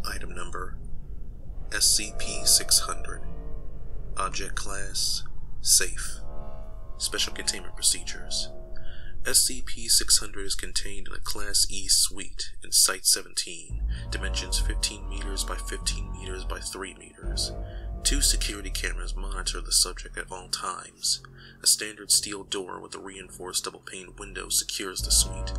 Item number SCP-600. Object Class Safe. Special Containment Procedures. SCP-600 is contained in a Class E suite in Site-17, dimensions 15 meters by 15 meters by 3 meters. 2 security cameras monitor the subject at all times. A standard steel door with a reinforced double-pane window secures the suite.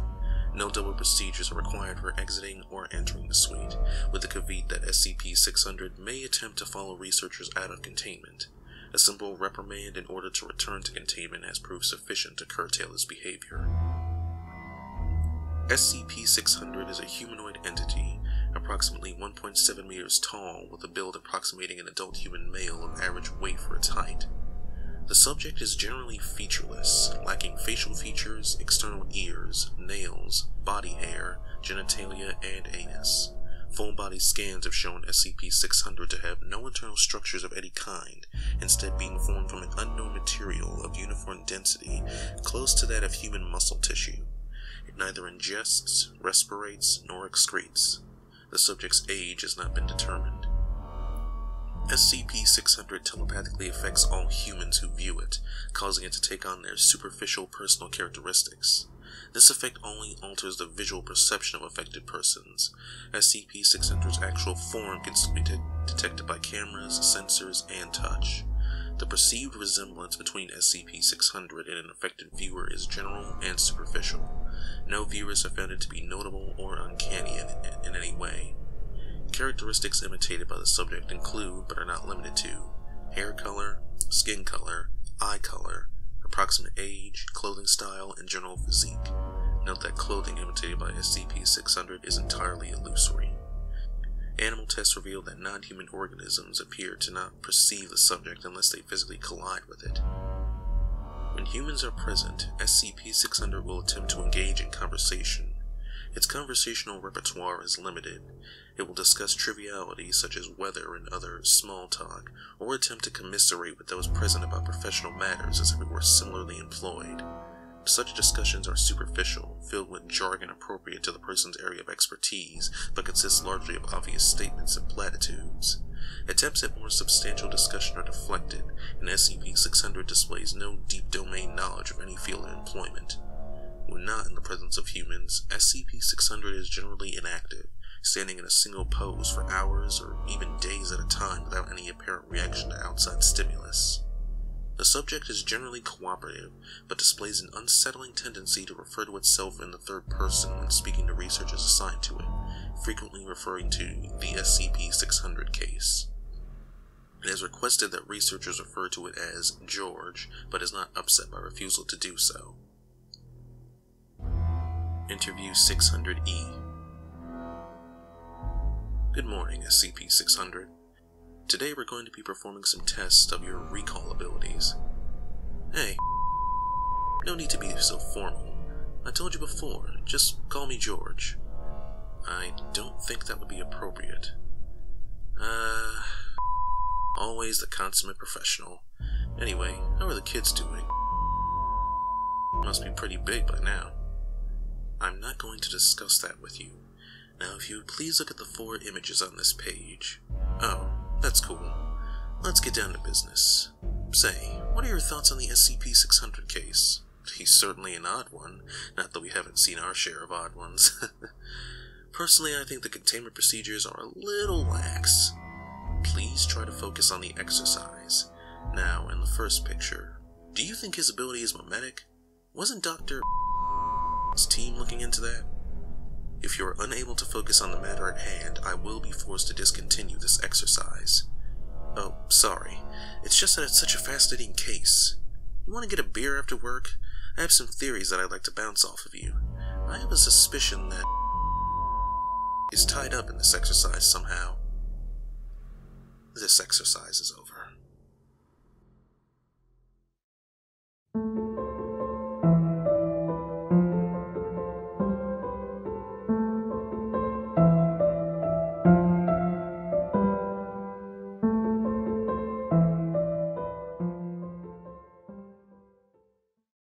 No double procedures are required for exiting or entering the suite, with the caveat that SCP-600 may attempt to follow researchers out of containment. A simple reprimand in order to return to containment has proved sufficient to curtail his behavior. SCP-600 is a humanoid entity, approximately 1.7 meters tall, with a build approximating an adult human male of average weight for its height. The subject is generally featureless, lacking facial features, external ears, nails, body hair, genitalia, and anus. Full-body scans have shown SCP-600 to have no internal structures of any kind, instead being formed from an unknown material of uniform density close to that of human muscle tissue. It neither ingests, respirates, nor excretes. The subject's age has not been determined. SCP-600 telepathically affects all humans who view it, causing it to take on their superficial personal characteristics. This effect only alters the visual perception of affected persons. SCP-600's actual form can still be detected by cameras, sensors, and touch. The perceived resemblance between SCP-600 and an affected viewer is general and superficial. No viewers have found it to be notable or uncanny in any way. Characteristics imitated by the subject include, but are not limited to, hair color, skin color, eye color, approximate age, clothing style, and general physique. Note that clothing imitated by SCP-600 is entirely illusory. Animal tests reveal that non-human organisms appear to not perceive the subject unless they physically collide with it. When humans are present, SCP-600 will attempt to engage in conversation. Its conversational repertoire is limited. It will discuss trivialities such as weather and other small talk, or attempt to commiserate with those present about professional matters as if it were similarly employed. Such discussions are superficial, filled with jargon appropriate to the person's area of expertise, but consist largely of obvious statements and platitudes. Attempts at more substantial discussion are deflected, and SCP-600 displays no deep domain knowledge of any field of employment. When not in the presence of humans, SCP-600 is generally inactive, standing in a single pose for hours or even days at a time without any apparent reaction to outside stimulus. The subject is generally cooperative, but displays an unsettling tendency to refer to itself in the third person when speaking to researchers assigned to it, frequently referring to the SCP-600 case. It has requested that researchers refer to it as George, but is not upset by refusal to do so. Interview 600-E. Good morning, SCP-600. Today we're going to be performing some tests of your recall abilities. Hey, no need to be so formal. I told you before, just call me George. I don't think that would be appropriate. Always the consummate professional. Anyway, how are the kids doing? Must be pretty big by now. I'm not going to discuss that with you. Now if you would please look at the 4 images on this page. Oh, that's cool. Let's get down to business. Say, what are your thoughts on the SCP-600 case? He's certainly an odd one, not that we haven't seen our share of odd ones. Personally, I think the containment procedures are a little lax. Please try to focus on the exercise. Now, in the first picture, do you think his ability is mimetic? Wasn't Dr. team looking into that? If you are unable to focus on the matter at hand, I will be forced to discontinue this exercise. Oh, sorry. It's just that it's such a fascinating case. You want to get a beer after work? I have some theories that I'd like to bounce off of you. I have a suspicion that is tied up in this exercise somehow. This exercise is over.